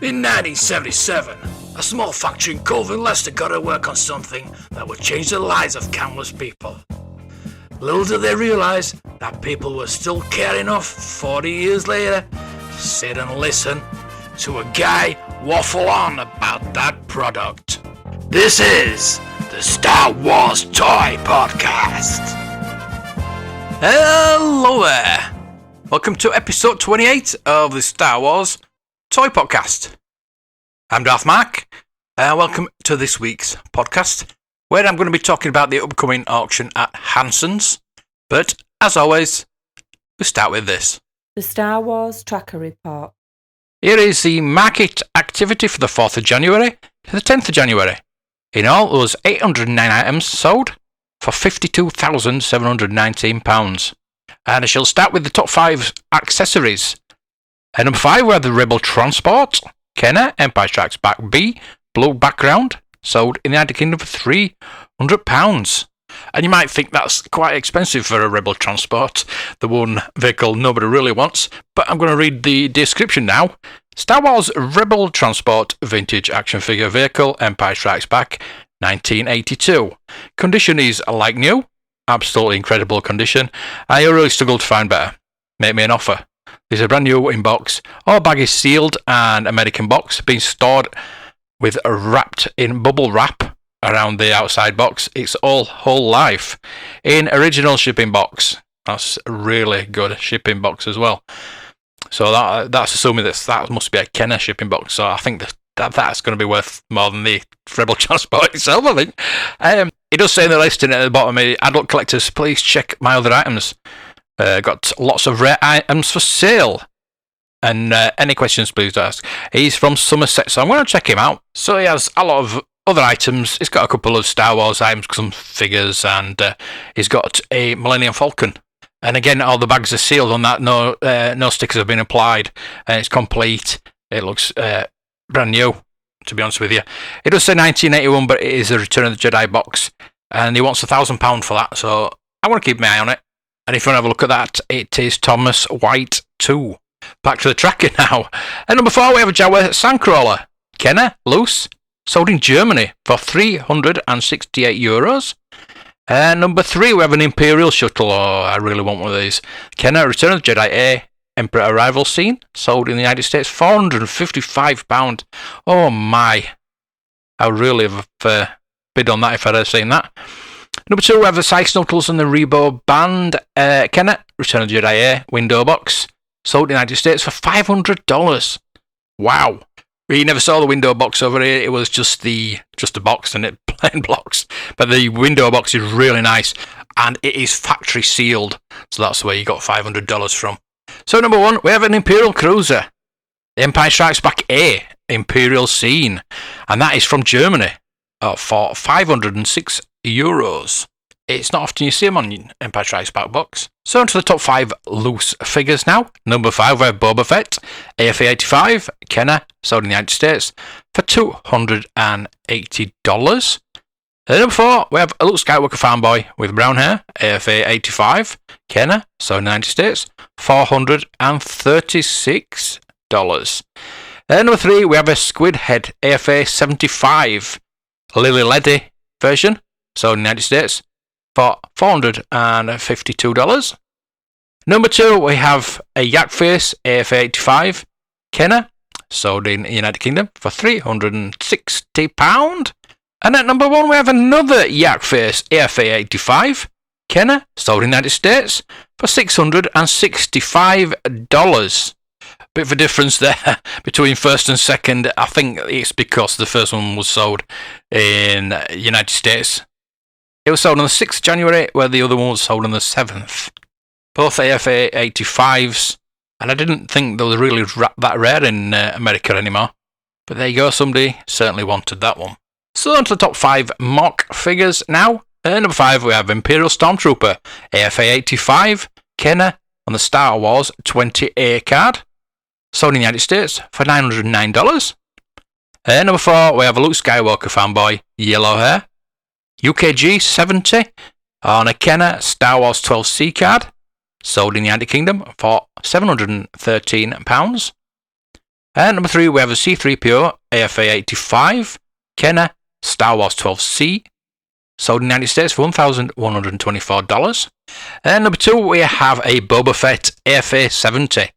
In 1977, a small factory in Colvin, Leicester got to work on something that would change the lives of countless people. Little did they realise that people were still caring enough 40 years later to sit and listen to a guy waffle on about that product. This is the Star Wars Toy Podcast. Hello there. Welcome to episode 28 of the Star Wars Toy Podcast. I'm Darth Mark, and welcome to this week's podcast, where I'm going to be talking about the upcoming auction at Hansons. But, as always, we start with this. The Star Wars Tracker Report. Here is the market activity for the 4th of January to the 10th of January. In all, there was 809 items sold for £52,719. And I shall start with the top 5 accessories. At number 5, we have the Rebel Transport, Kenner, Empire Strikes Back B, blue background, sold in the United Kingdom for £300. And you might think that's quite expensive for a Rebel Transport, the one vehicle nobody really wants, but I'm going to read the description now. Star Wars Rebel Transport Vintage Action Figure Vehicle, Empire Strikes Back, 1982. Condition is like new, absolutely incredible condition. I really struggled to find better. Make me an offer. There's a brand new in box. All bag is sealed and American box, being stored with wrapped in bubble wrap around the outside box. It's all whole life in original shipping box. That's a really good shipping box as well. So that's assuming that must be a Kenner shipping box. So I think that's going to be worth more than the Rebel Transport itself, I think. It does say in the listing at the bottom, adult collectors, please check my other items. Got lots of rare items for sale. And any questions, please ask. He's from Somerset, so I'm going to check him out. So he has a lot of other items. He's got a couple of Star Wars items, some figures, and he's got a Millennium Falcon. And again, all the bags are sealed on that. No stickers have been applied. And it's complete. It looks brand new, to be honest with you. It does say 1981, but it is a Return of the Jedi box. And he wants £1,000 for that, so I want to keep my eye on it. And if you want to have a look at that, it is Thomas White 2. Back to the tracker now. At number 4, we have a Jawa Sandcrawler. Kenner, loose, sold in Germany for €368. And number 3, we have an Imperial Shuttle. Oh, I really want one of these. Kenner, Return of the Jedi A, Emperor Arrival Scene, sold in the United States, £455. Oh my. I would really have bid on that if I'd have seen that. Number 2, we have the Sykes Knuckles and the Rebo Band. Kenner, Return of the Jedi A, window box, sold in the United States for $500. Wow. We never saw the window box over here. It was just a box and it plain blocks. But the window box is really nice and it is factory sealed. So that's where you got $500 from. So number 1, we have an Imperial Cruiser. The Empire Strikes Back A, Imperial Scene. And that is from Germany for €506. It's not often you see them on Empire Strikes Back box. So on to the top 5 loose figures now. Number 5, we have Boba Fett, AFA 85, Kenner, sold in the United States for $280. Number 4, we have a Luke Skywalker fanboy with brown hair, AFA 85, Kenner, sold in the United States, $436. Number 3, we have a Squid Head, AFA 75, Lily Leddy version, sold in the United States for $452. Number 2, we have a Yak Face AFA 85 Kenner, sold in the United Kingdom for £360. And at number 1, we have another Yak Face AFA 85 Kenner, sold in the United States for $665. Bit of a difference there between first and second. I think it's because the first one was sold in the United States. It was sold on the 6th of January, where the other one was sold on the 7th. Both AFA 85s, and I didn't think they were really that rare in America anymore. But there you go, somebody certainly wanted that one. So on to the top 5 mock figures now. Number 5, we have Imperial Stormtrooper, AFA 85, Kenner, on the Star Wars 20A card, sold in the United States for $909. Number 4, we have a Luke Skywalker fanboy, yellow hair, UKG 70 on a Kenner Star Wars 12C card, sold in the United Kingdom for £713. And number 3, we have a C-3PO AFA 85 Kenner Star Wars 12C, sold in the United States for $1,124. And number 2, we have a Boba Fett AFA 70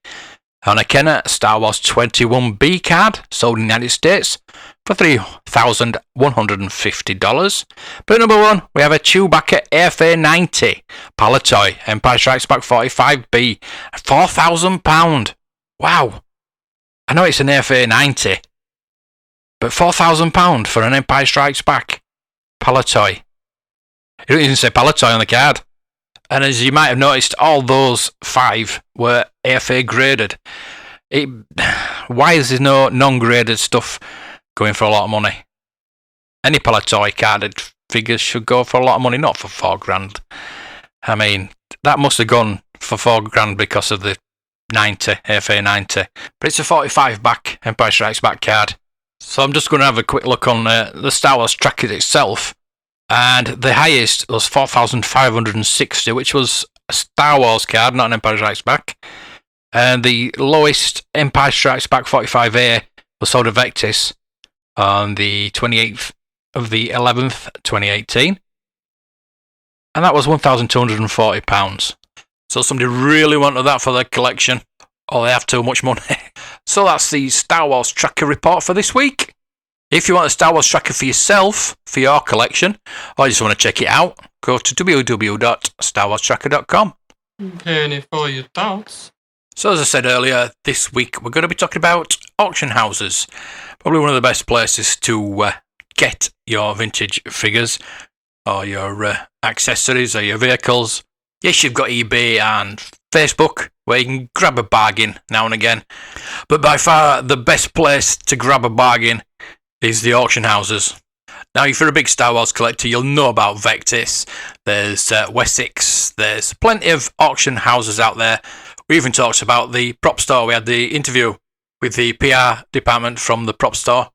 on a Kenner Star Wars 21B card, sold in the United States for $3,150. But number 1, we have a Chewbacca AFA 90 Palatoy Empire Strikes Back 45B, £4,000. Wow. I know it's an AFA 90, but £4,000 for an Empire Strikes Back Palatoy. It doesn't even say Palatoy on the card. And as you might have noticed, all those 5 were AFA graded. Why is there no non-graded stuff going for a lot of money? Any Palatoy carded figures should go for a lot of money, not for $4,000. I mean, that must have gone for $4,000 because of the 90, AFA 90. But it's a 45 back Empire Strikes Back card. So I'm just going to have a quick look on the Star Wars tracker itself. And the highest was 4,560, which was a Star Wars card, not an Empire Strikes Back. And the lowest Empire Strikes Back 45A was sold at Vectis on the 28th of the 11th, 2018. And that was £1,240. So somebody really wanted that for their collection, or they have too much money. So that's the Star Wars tracker report for this week. If you want a Star Wars tracker for yourself, for your collection, or you just want to check it out, go to www.starwarstracker.com. Penny for your thoughts. So as I said earlier, this week we're going to be talking about auction houses. Probably one of the best places to get your vintage figures, or your accessories, or your vehicles. Yes, you've got eBay and Facebook, where you can grab a bargain now and again. But by far the best place to grab a bargain is the auction houses. Now, if you're a big Star Wars collector, you'll know about Vectis. There's Wessex. There's plenty of auction houses out there. We even talked about the prop store. We had the interview with the PR department from the prop store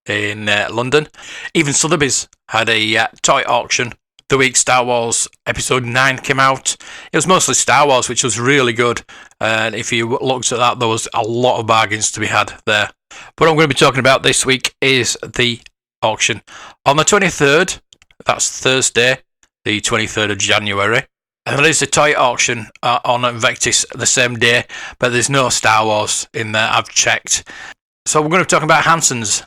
in London. Even Sotheby's had a toy auction the week Star Wars Episode 9 came out. It was mostly Star Wars, which was really good. And if you looked at that, there was a lot of bargains to be had there. What I'm going to be talking about this week is the auction. On the 23rd, that's Thursday, the 23rd of January, and there is a toy auction on Vectis the same day, but there's no Star Wars in there, I've checked. So we're going to be talking about Hansons.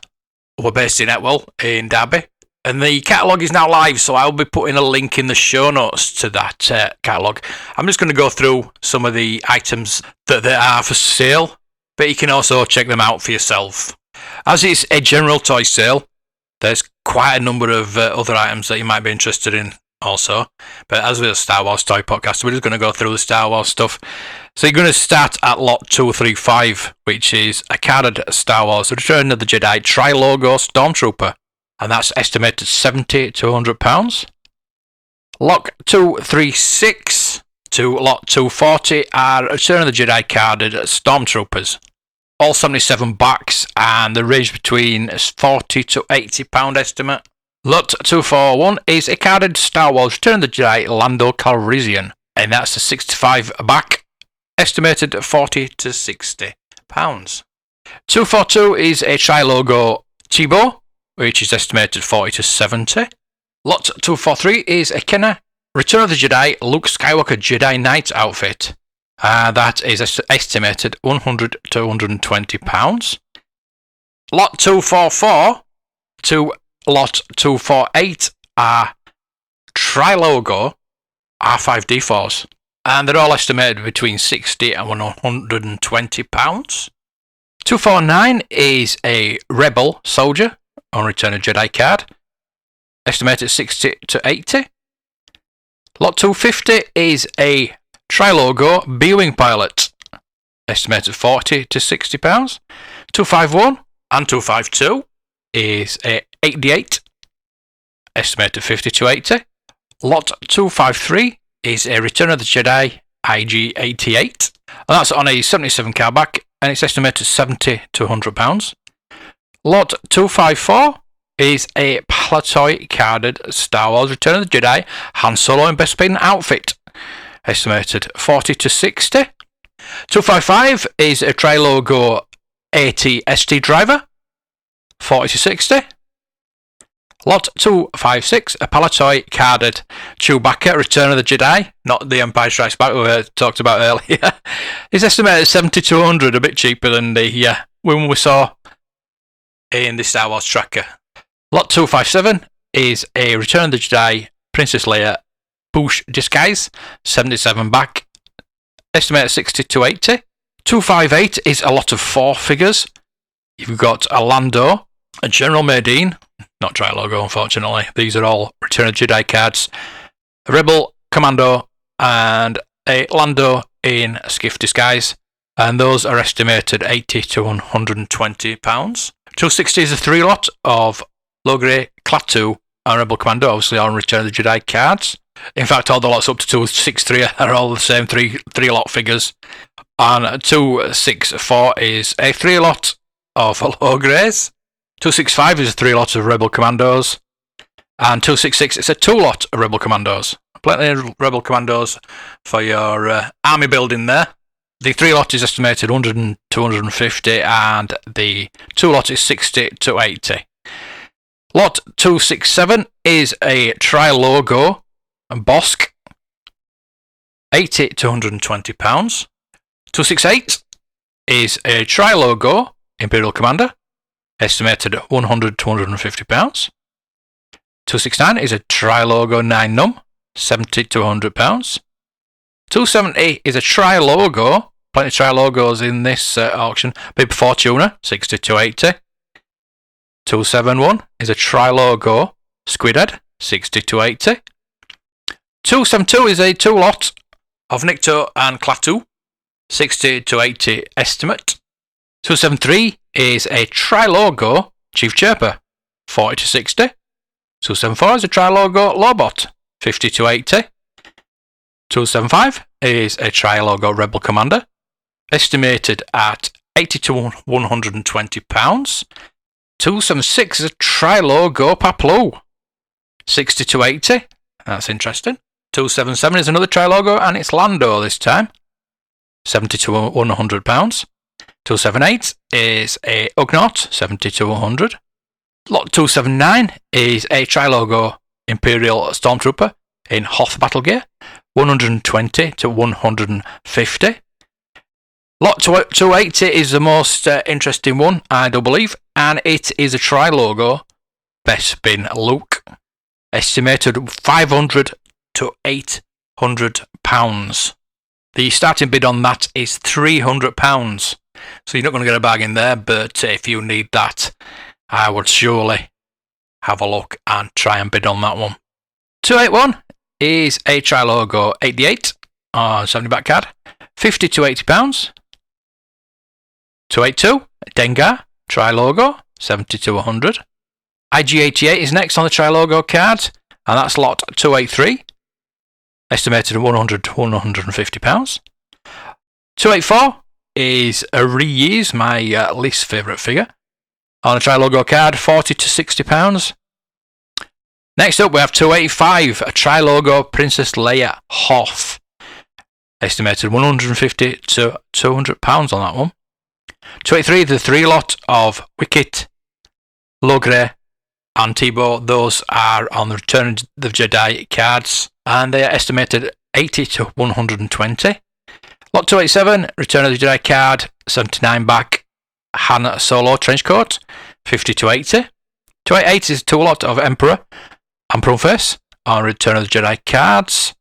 We're based in Etwell, in Derby. And the catalogue is now live, so I'll be putting a link in the show notes to that catalogue. I'm just going to go through some of the items that there are for sale, but you can also check them out for yourself. As it's a general toy sale, there's quite a number of other items that you might be interested in also. But as with a Star Wars toy podcast, we're just going to go through the Star Wars stuff. So you're going to start at lot 235, which is a carded Star Wars Return of the Jedi Tri-Logo Stormtrooper. And that's estimated £70 to £100. Lot 236 to lot 240 are Return of the Jedi carded Stormtroopers. All 77 backs, and the range between £40 to £80 estimate. Lot 241 is a carded Star Wars Return of the Jedi Lando Calrissian, and that's a 65 back, estimated £40 to £60. 242 is a Tri-Logo Chibo, which is estimated £40 to £70. Lot 243 is a Kenner Return of the Jedi Luke Skywalker Jedi Knight outfit. That is estimated £100 to £120. Lot 244 to lot 248 are Tri-Logo R5D4s, and they're all estimated between £60 and £120. 249 is a Rebel Soldier on Return of Jedi card, estimated £60 to £80. Lot 250 is a Tri-Logo B-Wing Pilot, estimated £40 to £60. 251 and 252 is a 88, estimated £50 to £80. Lot 253 is a Return of the Jedi IG-88, and that's on a 77 car back, and it's estimated £70 to £100. Lot 254 is a Palatoy carded Star Wars Return of the Jedi Han Solo and Bespin outfit, estimated £40 to £60. 255 is a Tri-Logo 80 ST Driver, 40 to 60. Lot 256, a Palatoy carded Chewbacca, Return of the Jedi, not the Empire Strikes Back we talked about earlier. It's estimated at 7,200, a bit cheaper than the one we saw in the Star Wars tracker. Lot 257 is a Return of the Jedi Princess Leia Bouche Disguise, 77 back, estimated 60 to 80. 258 is a lot of 4 figures. You've got a Lando, a General Medine, not Tri-Logo unfortunately, these are all Return of the Jedi cards, a Rebel Commando and a Lando in a skiff disguise, and those are estimated 80 to 120 pounds. 260 is a 3 lot of Logre, Klaatu and Rebel Commando, obviously on Return of the Jedi cards. In fact, all the lots up to 263 are all the same 3 lot figures. And 264 is a 3 lot of Logres. 265 is a 3 lot of Rebel Commandos. And 266 is a 2 lot of Rebel Commandos. Plenty of Rebel Commandos for your army building there. The 3 lot is estimated 100 to 150, and the 2 lot is 60 to 80. Lot 267 is a Tri-Logo Bossk, 80 to 120 pounds. 268 is a Tri-Logo Imperial Commander, estimated 100 to 150 pounds. 269 is a Tri-Logo 9 Num, 70 to 100 pounds. 270 is a Tri-Logo, plenty of Tri-Logos in this auction, Bib Fortuna, 60 to 80. 271 is a Tri-Logo Squidhead, 60 to 80. 272 is a 2 lot of Nikto and Klaatu, 60 to 80 estimate. 273 is a Tri-Logo Chief Chirper, 40 to 60. 274 is a Tri-Logo Lobot, 50 to 80. 275 is a Tri-Logo Rebel Commander, estimated at 80 to 120 pounds. 276 is a Tri-Logo Paplu, 60 to 80. That's interesting. 277 is another Tri-Logo, and it's Lando this time, 70 to 100 pounds. 278 is a Ugnaught, 70 to 100. Lot 279 is a Tri-Logo Imperial Stormtrooper in Hoth battle gear, 120 to 150. Lot 280 is the most interesting one, I do believe, and it is a Tri-Logo Bespin Luke, estimated 500 to 800 pounds. The starting bid on that is 300 pounds, so you're not going to get a bargain there, but if you need that, I would surely have a look and try and bid on that one. 281 is a Tri-Logo 88 on 70 back card, 50 to 80 pounds. 282, Dengar, Tri-Logo, 70 to 100. IG88 is next on the Tri-Logo card, and that's lot 283, estimated at 100 to 150 pounds. 284 is a Reuse, my least favourite figure, on a Tri-Logo card, 40 to 60 pounds. Next up, we have 285, a Tri-Logo Princess Leia Hoth, estimated 150 to 200 pounds on that one. 283, the 3 lot of Wicket, Logre, and Tibo. Those are on the Return of the Jedi cards, and they are estimated 80 to 120. Lot 287, Return of the Jedi card, 79 back, Han Solo Trenchcoat, 50 to 80. 288 is a 2 lot of Emperor and Prunface on Return of the Jedi cards,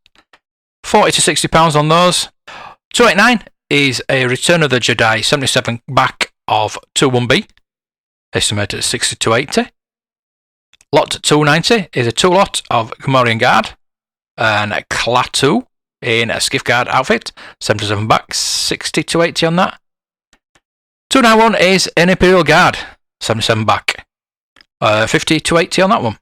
40 to 60 pounds on those. 289 is a Return of the Jedi 77 back of 21B, estimated at 60 to 80. Lot 290 is a 2 lot of Gamorrean Guard and a Klaatu in a Skiff Guard outfit, 77 back, 60 to 80 on that. 291 is an Imperial Guard, 77 back, 50 to 80 on that one.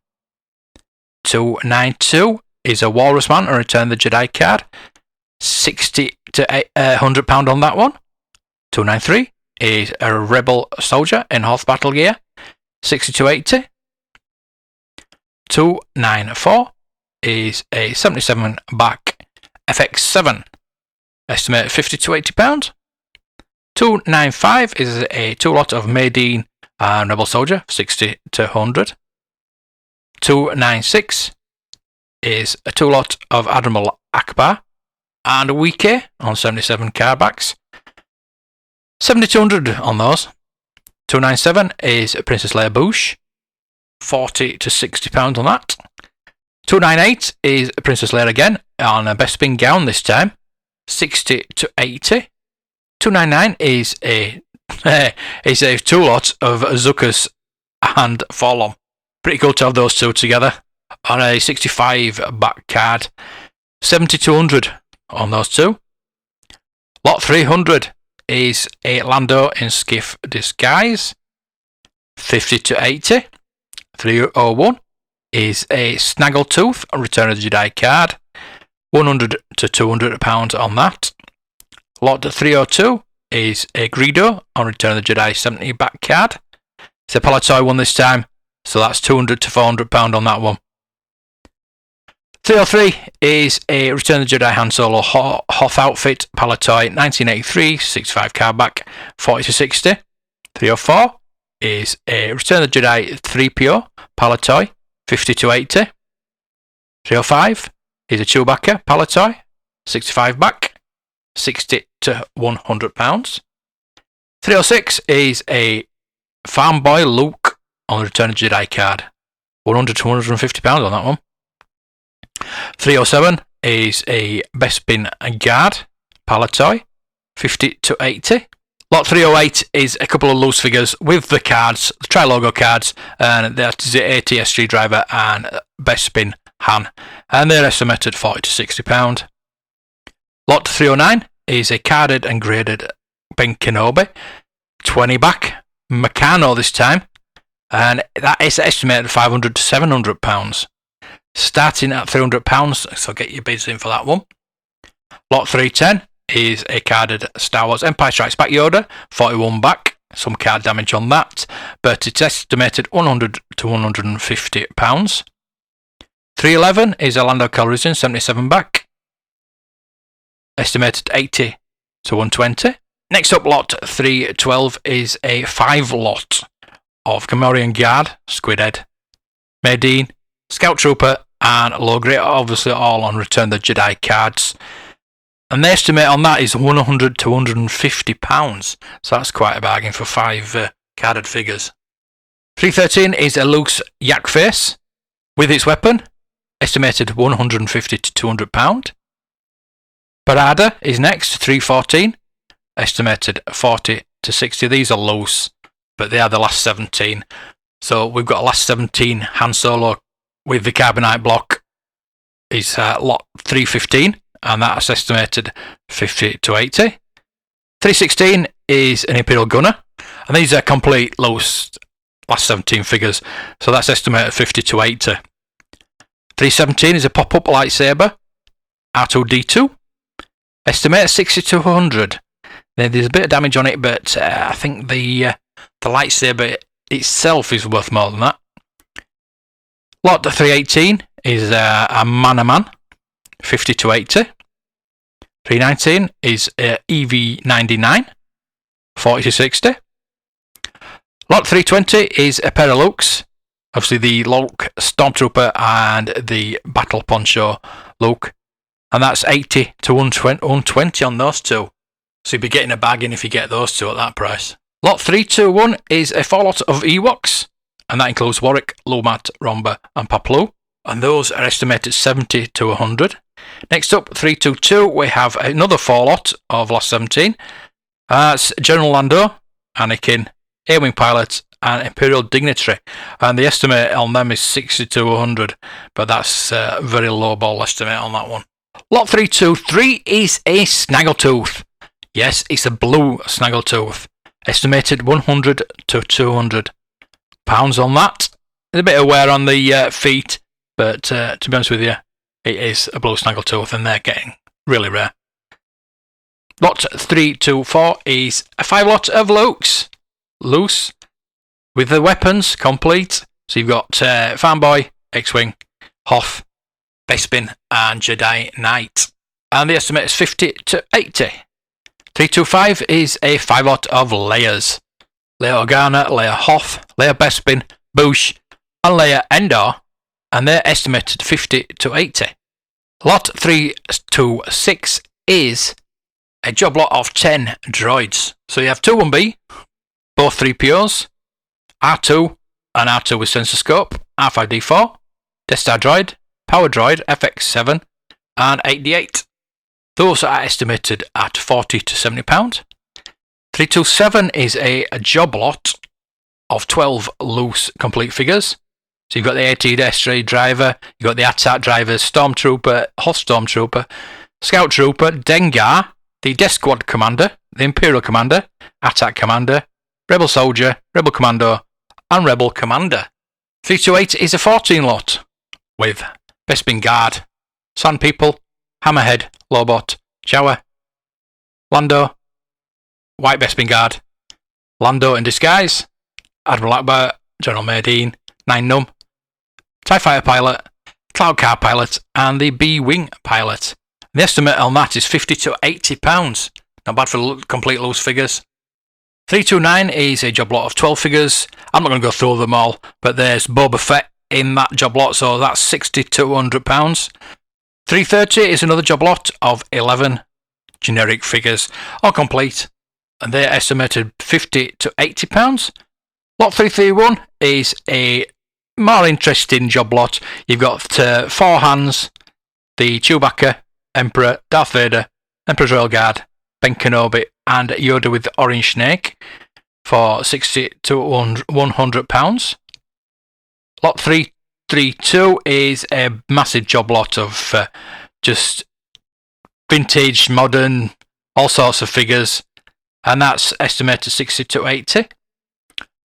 292 is a Walrus Man on Return of the Jedi card, 60 to £100 on that one. 293 is a Rebel Soldier in Hoth battle gear, 60 to 80. 294 is a 77 back FX7, estimated 50 to £80. 295 is a 2-lot of Maydeen and Rebel Soldier, 60 to 100. 296 is a 2-lot of Admiral Akbar and a Wiki on 77 carbacks. 7,200 on those. 297 is Princess Leia Bouche, 40 to 60 pounds on that. 298 is Princess Leia again on a Bespin gown this time, 60 to 80. 299 is a 2-lot of Zuckus and Forlom. Pretty cool to have those two together on a 65 back card. 7,200 on those two. Lot 300 is a Lando in Skiff Disguise, 50 to 80. 301 is a Snaggletooth Return of the Jedi card, 100 to 200 pounds on that. Lot 302 is a Greedo on Return of the Jedi 70 back card. It's a Palatoy one this time, so that's 200 to 400 pound on that one. 303 is a Return of the Jedi Han Solo Hoth outfit, Palatoy 1983, 65 card back, 40 to 60. 304 is a Return of the Jedi 3PO, Palatoy, 50 to 80. 305 is a Chewbacca, Palatoy, 65 back, 60 to 100 pounds. 306 is a Farm Boy Luke on the Return of the Jedi card, 100 to 150 pounds on that one. 307 is a Bespin Guard, Palatoy, 50 to 80. Lot 308 is a couple of loose figures with the cards, the Tri-Logo cards, and that is the ATSG driver and Bespin Han, and they're estimated 40 to 60 pound. Lot 309 is a carded and graded Ben Kenobi, 20 back, Meccano this time, and that is estimated 500 to 700 pounds. Starting at £300, so get your bids in for that one. Lot 310 is a carded Star Wars Empire Strikes Back Yoda, 41 back, some card damage on that, but it's estimated 100 to 150 pounds. 311 is a Lando Calrissian, 77 back, estimated 80 to 120. Next up, lot 312 is a 5-lot of Gamorrean Guard, Squidhead, Maydeen, Scout Trooper, and Logray, obviously all on Return the Jedi cards. And the estimate on that is 100 to 150 pounds. So that's quite a bargain for 5 carded figures. 313 is a Luke's Yak Face with its weapon, estimated 150 to 200 pound. Barada is next, 314, estimated 40 to 60. These are loose, but they are the last 17. So we've got a last 17 Han Solo with the carbonite block is lot 315, and that's estimated 50 to 80. 316 is an Imperial Gunner, and these are complete loose last 17 figures, so that's estimated 50 to 80. 317 is a pop-up lightsaber, R2-D2, estimated 60 to 100. Now, there's a bit of damage on it, but I think the lightsaber itself is worth more than that. Lot 318 is a Man-a-Man, 50 to 80. 319 is a EV99, 40 to 60. Lot 320 is a pair of Lukes, obviously the Luke Stormtrooper and the Battle Poncho Luke, and that's 80 to 120 on those two. So you'll be getting a bargain if you get those two at that price. Lot 321 is a 4-lot of Ewoks, and that includes Warwick, Lumat, Romba, and Paplu, and those are estimated 70 to 100. Next up, 322, we have another 4-lot of last 17. That's General Lando, Anakin, A-Wing Pilot, and Imperial Dignitary, and the estimate on them is 60 to 100, but that's a very low ball estimate on that one. Lot 323 is a Snaggletooth. Yes, it's a blue Snaggletooth. Estimated 100 to 200 pounds on that. There's a bit of wear on the feet, but to be honest with you, it is a blue Snaggletooth, and they're getting really rare. Lot 324 is a 5-lot of Lukes. Loose, with the weapons complete. So you've got Fanboy, X-Wing, Hoth, Bespin, and Jedi Knight. And the estimate is 50 to 80. 325 is a 5 lot of layers. Layer Organa, Layer Hoth, Layer Bespin, Bush, and Layer Endor, and they're estimated 50 to 80. Lot 326 is a job lot of 10 droids. So you have 2-1B, both 3POs, R2 and R2 with sensor scope, R5D4, Death Star droid, Power droid, FX7, and 8D8. Those are estimated at 40 to 70 pounds. 327 is a job lot of 12 loose complete figures. So you've got the AT-SJ driver, you've got the AT-AT driver, Stormtrooper, Hoth Stormtrooper, Scout Trooper, Dengar, the Death Squad Commander, the Imperial Commander, AT-AT Commander, Rebel Soldier, Rebel Commando, and Rebel Commander. 328 is a 14 lot with Bespin Guard, Sand People, Hammerhead, Lobot, Jawa, Lando, White Bespin Guard, Lando in Disguise, Admiral Akbar, General Merdine, 9 Num, TIE Fighter Pilot, Cloud Car Pilot, and the B-Wing Pilot. The estimate on that is 50 to 80 pounds. Not bad for complete loose figures. 329 is a job lot of 12 figures. I'm not going to go through them all, but there's Boba Fett in that job lot, so that's 60 to 100 pounds. 330 is another job lot of 11 generic figures, all complete, and they're estimated 50 to 80 pounds. Lot 331 is a more interesting job lot. You've got 4 hands, the Chewbacca, Emperor, Darth Vader, Emperor's Royal Guard, Ben Kenobi, and Yoda with the orange snake for 60 to 100 pounds. Lot 332 is a massive job lot of just vintage, modern, all sorts of figures, and that's estimated 60 to 80.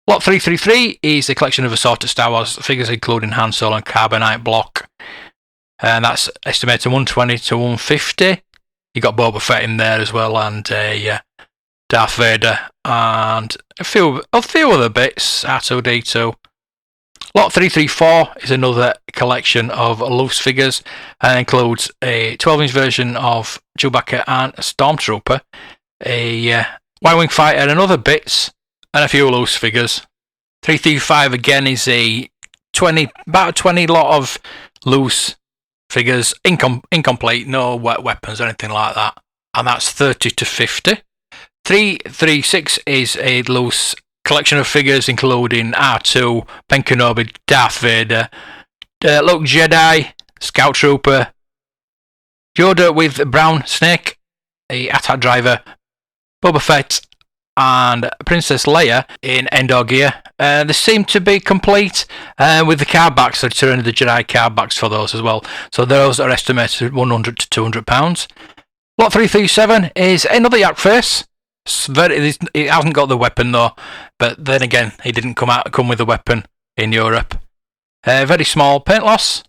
Lot 333 is a collection of assorted Star Wars figures, including Han Solo and Carbonite block, and that's estimated 120 to 150. You got Boba Fett in there as well, and Darth Vader, and a few other bits, R2D2. Lot 334 is another collection of loose figures and includes a 12-inch version of Chewbacca and Stormtrooper, a Y-Wing fighter and other bits, and a few loose figures. 335 again is about a 20 lot of loose figures, incomplete, no weapons or anything like that, and that's 30 to 50. 336 is a loose collection of figures including R2, Ben Kenobi, Darth Vader, Luke Jedi, Scout Trooper, Yoda with brown snake, a AT-AT driver, Boba Fett, and Princess Leia in Endor gear. They seem to be complete with the card backs, the Return of the Jedi card backs for those as well. So those are estimated 100 to 200 pounds. Lot 337 is another yak face. It hasn't got the weapon though, but then again, he didn't come with a weapon in Europe. Very small paint loss,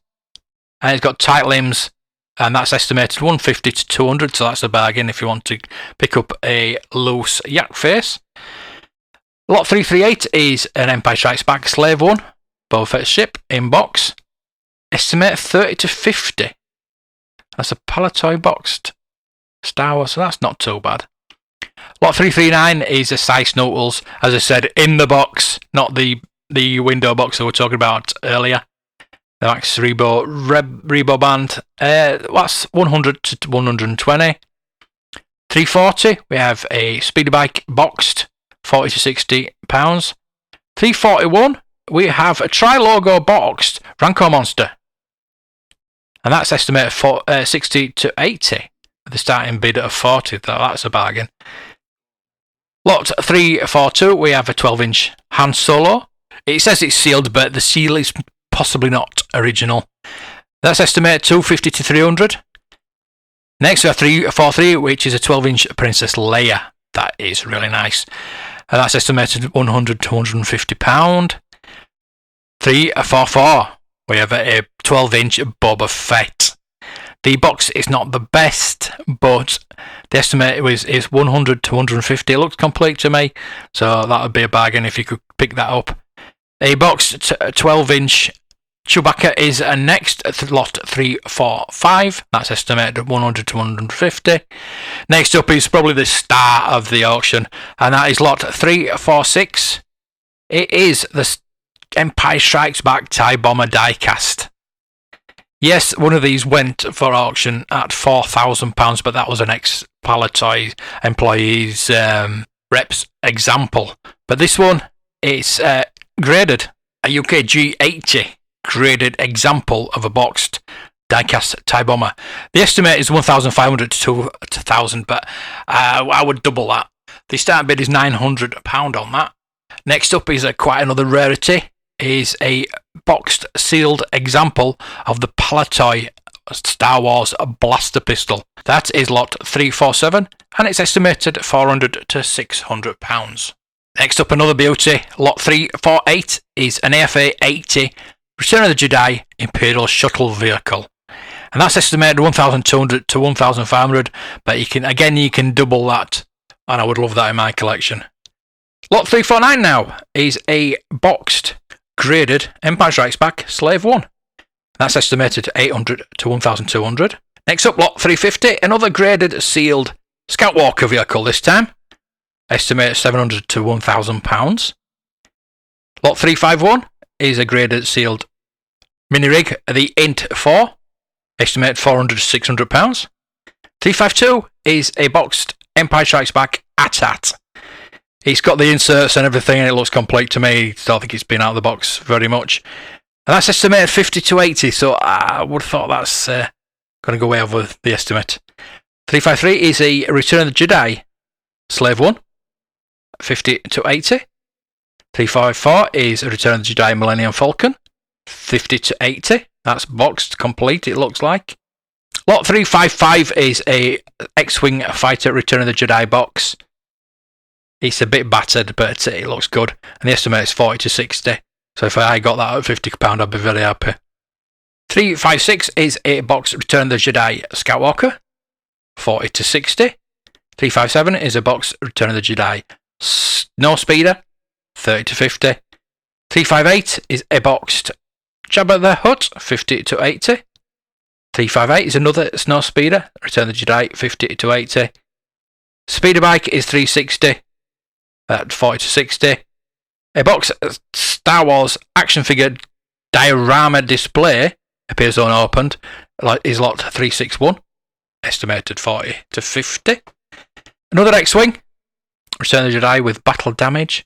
and it's got tight limbs, and that's estimated 150 to 200, so that's a bargain if you want to pick up a loose yak face. Lot 338 is an Empire Strikes Back Slave One, Boba Fett's ship in box. Estimate 30 to 50. That's a Palatoy boxed Star Wars, so that's not too bad. Lot 339 is a Size Noodles, as I said, in the box, not the window box that we were talking about earlier. The Max Rebo band, that's 100 to 120. 340, we have a speeder bike boxed, 40 to 60 pounds. 341, we have a Tri-Logo boxed Rancor Monster, and that's estimated for 60 to 80. The starting bid of 40, that's a bargain. Lot 342, we have a 12-inch Han Solo. It says it's sealed, but the seal is possibly not original. That's estimated 250 to 300. Next we have 343, which is a 12-inch Princess Leia. That is really nice. And that's estimated 100 to 150 pound. 344, we have a 12-inch Boba Fett. The box is not the best, but the estimate is 100 to 150. It looks complete to me, so that would be a bargain if you could pick that up. A boxed 12-inch Chewbacca is next at lot 345. That's estimated at 100 to 150. Next up is probably the star of the auction, and that is lot 346. It is the Empire Strikes Back TIE Bomber diecast. Yes, one of these went for auction at £4,000, but that was an ex-Palatoy employee's reps example. But this one is graded, a UKG 80 graded example of a boxed diecast TIE Bomber. The estimate is 1,500 to 2,000, but I would double that. The start bid is £900 on that. Next up is quite another rarity. Is a boxed sealed example of the Palatoy Star Wars blaster pistol. That is lot 347, and it's estimated at £400 to £600. Next up, another beauty. Lot 348 is an AFA 80 Return of the Jedi Imperial Shuttle vehicle, and that's estimated 1,200 to 1,500. But you can double that, and I would love that in my collection. Lot 349 now is a boxed graded Empire Strikes Back Slave 1. That's estimated at 800 to 1,200. Next up, lot 350, another graded sealed Scout Walker vehicle this time. Estimated 700 to £1,000. Lot 351 is a graded sealed mini rig, the Int 4. Estimated 400 to £600. 352 is a boxed Empire Strikes Back AT-AT. It's got the inserts and everything, and it looks complete to me. Don't think it's been out of the box very much. And that's estimated 50 to 80, so I would have thought that's going to go way over the estimate. 353 is a Return of the Jedi Slave 1, 50 to 80. 354 is a Return of the Jedi Millennium Falcon, 50 to 80. That's boxed complete, it looks like. Lot 355 is a X-Wing Fighter Return of the Jedi box. It's a bit battered, but it looks good. And the estimate is 40 to 60. So if I got that at £50, I'd be very happy. 356 is a box Return of the Jedi Scout Walker, 40 to 60. 357 is a box Return of the Jedi Snow Speeder, 30 to 50. 358 is a boxed Jabba the Hutt, 50 to 80. 358 is another Snow Speeder, Return of the Jedi, 50 to 80. Speeder Bike is 360. At 40 to 60. A box Star Wars action figure diorama display appears unopened. Is lot 361. Estimated 40 to 50. Another X-Wing Return of the Jedi with battle damage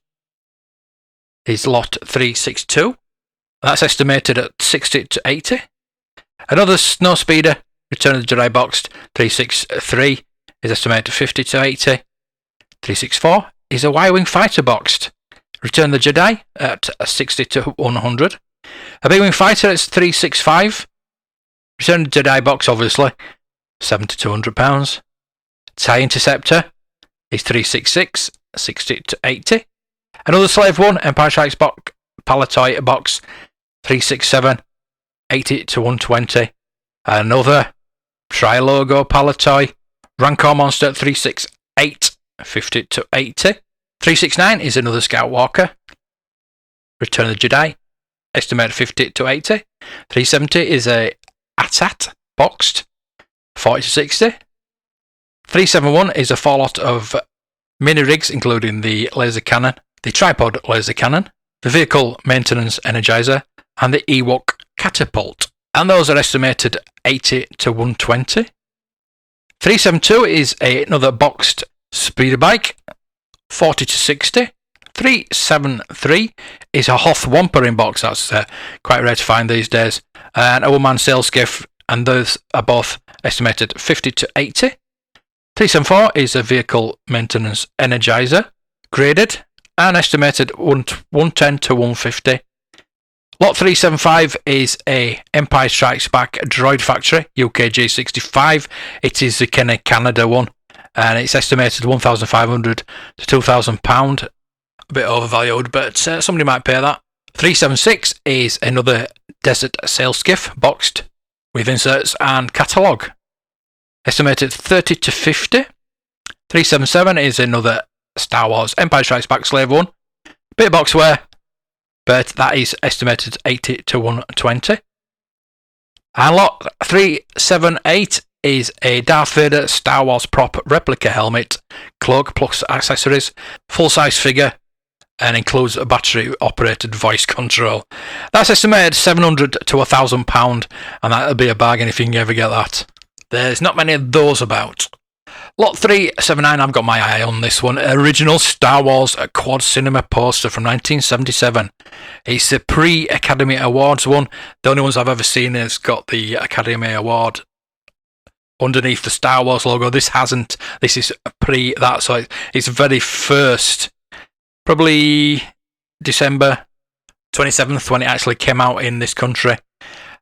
is lot 362. That's estimated at 60 to 80. Another Snow Speeder Return of the Jedi boxed 363 is estimated 50 to 80. 364 is a Y-Wing Fighter boxed Return of the Jedi at 60 to 100. A B-Wing Fighter is 365. Return of the Jedi box, obviously, 70 to £200. TIE Interceptor is 366, 60 to 80. Another Slave 1 Empire Strikes Back Palatoy box, 367, 80 to 120. Another Tri-Logo Palatoy Rancor Monster 368, 50 to 80. 369 is another Scout Walker Return of the Jedi, estimated 50 to 80. 370 is a AT-AT boxed, 40 to 60. 371 is a full lot of mini rigs, including the laser cannon, the tripod laser cannon, the vehicle maintenance energizer, and the Ewok catapult. And those are estimated 80 to 120. 372 is another boxed speeder bike, 40 to 60. 373 is a Hoth Wampering box. That's quite rare to find these days. And a one-man sail skiff, and those are both estimated 50 to 80. 374 is a vehicle maintenance energizer, graded, and estimated 110 to 150. Lot 375 is a Empire Strikes Back Droid Factory, UKG 65. It is the Canada one, and it's estimated £1,500 to £2,000. A bit overvalued, but somebody might pay that. 376 is another Desert Sail Skiff, boxed, with inserts and catalogue. Estimated 30 to 50. 377 is another Star Wars Empire Strikes Back Slave 1. Bit of boxware, but that is estimated 80 to 120. And lot 378 is a Darth Vader Star Wars prop replica helmet, cloak plus accessories, full-size figure, and includes a battery-operated voice control. That's estimated £700 to £1,000, and that'll be a bargain if you can ever get that. There's not many of those about. Lot 379, I've got my eye on this one. Original Star Wars Quad Cinema poster from 1977. It's a pre-Academy Awards one. The only ones I've ever seen has got the Academy Award underneath the Star Wars logo. This hasn't. This is pre that, so it's very first, probably December 27th when it actually came out in this country.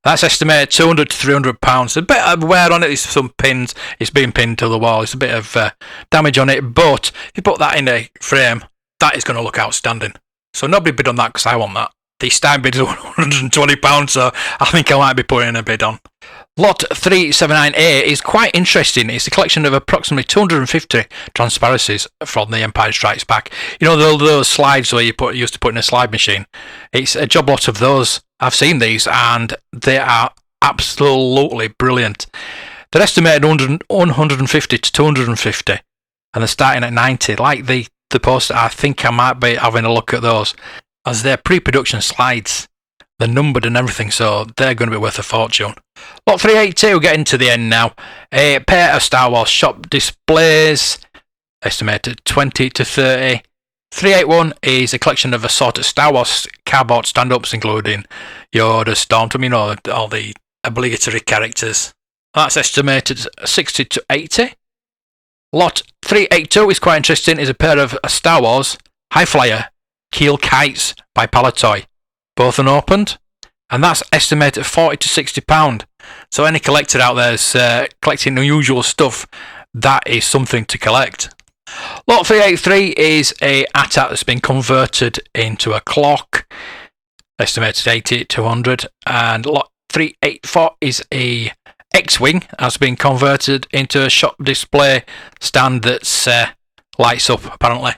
That's estimated £200 to £300. A bit of wear on it. There's some pins. It's been pinned to the wall. It's a bit of damage on it. But if you put that in a frame, that is going to look outstanding. So nobody bid on that because I want that. The starting bid is £120, so I think I might be putting a bid on. Lot 379A is quite interesting. It's a collection of approximately 250 transparencies from The Empire Strikes Back. You know those slides where you used to put in a slide machine? It's a job lot of those. I've seen these and they are absolutely brilliant. They're estimated 150 to 250 and they're starting at 90. Like the poster, I think I might be having a look at those as they're pre-production slides. They're numbered and everything, so they're going to be worth a fortune. Lot 382, we're getting to the end now. A pair of Star Wars shop displays, estimated 20 to 30. 381 is a collection of assorted Star Wars cardboard stand-ups, including Yoda, Stormtrooper, all the obligatory characters. That's estimated 60 to 80. Lot 382 is quite interesting. Is a pair of Star Wars High Flyer Keel Kites by Palatoy. Both unopened, and that's estimated at £40 to £60. So any collector out there is collecting unusual stuff, that is something to collect. Lot 383 is a AT-AT that's been converted into a clock, estimated 80 to 100, and lot 384 is a X-Wing that's been converted into a shop display stand that's lights up, apparently.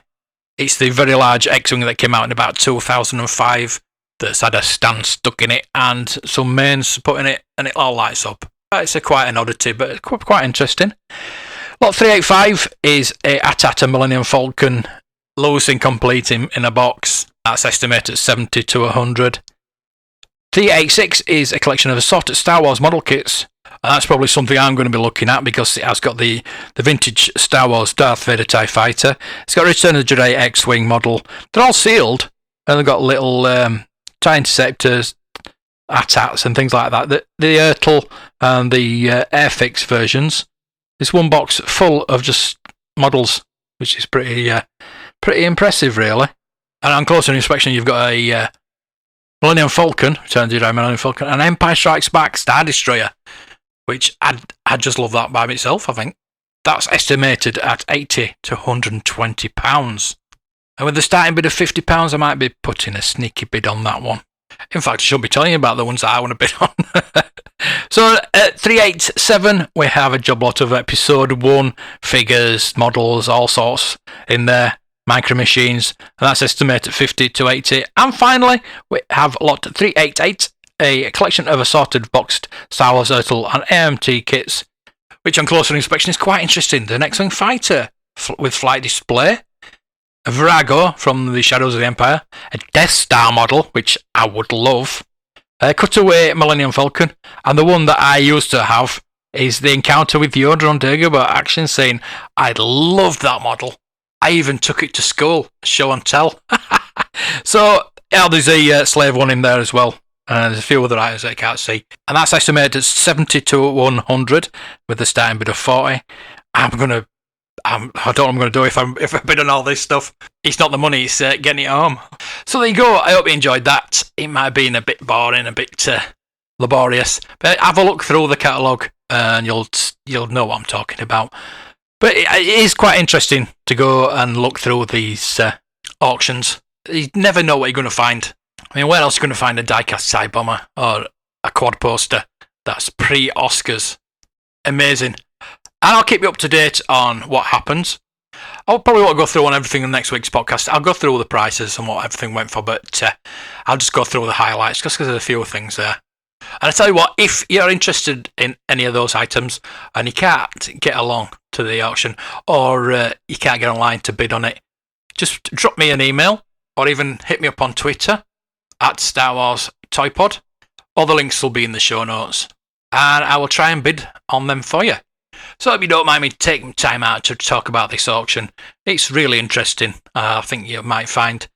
It's the very large X-Wing that came out in about 2005 that's had a stand stuck in it and some mains put in it, and it all lights up. It's quite an oddity, but quite interesting. Lot 385 is a AT-AT Millennium Falcon, loose incomplete in a box. That's estimated at 70 to 100. 386 is a collection of assorted Star Wars model kits. And that's probably something I'm going to be looking at because it has got the vintage Star Wars Darth Vader TIE Fighter. It's got Return of the Jedi X-Wing model. They're all sealed, and they've got little TIE Interceptors, AT-ATs and things like that. The Ertl and the Airfix versions. It's one box full of just models, which is pretty impressive, really. And on closer inspection, you've got a Millennium Falcon, Return of the Jedi Millennium Falcon, and Empire Strikes Back Star Destroyer, which I'd just love that by itself, I think. That's estimated at £80 to £120. And with the starting bid of £50, I might be putting a sneaky bid on that one. In fact, I should be telling you about the ones that I want to bid on. So at 387, we have a job lot of Episode 1 figures, models, all sorts in there, micro machines, and that's estimated at 50 to 80. And finally, we have lot 388, a collection of assorted boxed Star Wars Ertl and AMT kits, which on closer inspection is quite interesting. The X-Wing fighter with flight display, a Virago from the Shadows of the Empire, a Death Star model, which I would love, a cutaway Millennium Falcon, and the one that I used to have is the encounter with Yoda on Dagobah action scene. I love that model. I even took it to school, show and tell. So, yeah, there's a slave one in there as well. There's a few other items that I can't see. And that's estimated at 70 to 100 with the starting bid of 40. I don't know what I'm going to do if I bid on all this stuff. It's not the money, it's getting it home. So there you go. I hope you enjoyed that. It might have been a bit boring, a bit laborious. But have a look through the catalogue and you'll know what I'm talking about. But it is quite interesting to go and look through these auctions. You never know what you're going to find. I mean, where else are you going to find a die-cast TIE bomber or a quad poster that's pre-Oscars? Amazing. And I'll keep you up to date on what happens. I'll probably won't go through on everything in next week's podcast. I'll go through all the prices and what everything went for, but I'll just go through all the highlights just because there's a few things there. And I tell you what, if you're interested in any of those items and you can't get along to the auction or you can't get online to bid on it, just drop me an email or even hit me up on Twitter at Star Wars Toy Pod. All the links will be in the show notes, and I will try and bid on them for you. So if you don't mind me taking time out to talk about this auction, it's really interesting. I think you might find.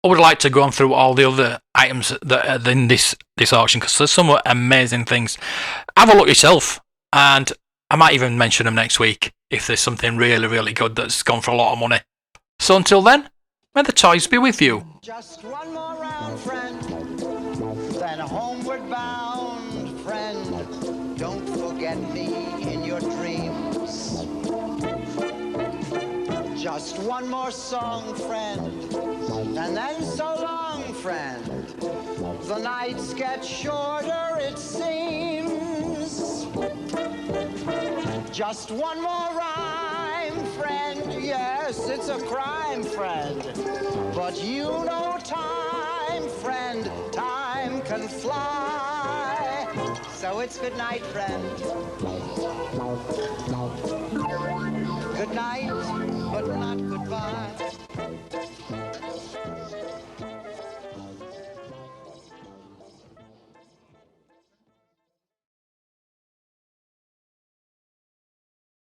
I would like to go on through all the other items that are in this auction because there's some amazing things. Have a look yourself, and I might even mention them next week if there's something really, really good that's gone for a lot of money. So until then, may the toys be with you. Just one more round, friend, then homeward bound, friend. Don't forget me in your dreams. Just one more song, friend, and then so long, friend. The nights get shorter, it seems. Just one more rhyme, friend. Yes, it's a crime, friend. But you know time, friend. Time can fly. So it's good night, friend. Good night, but not goodbye.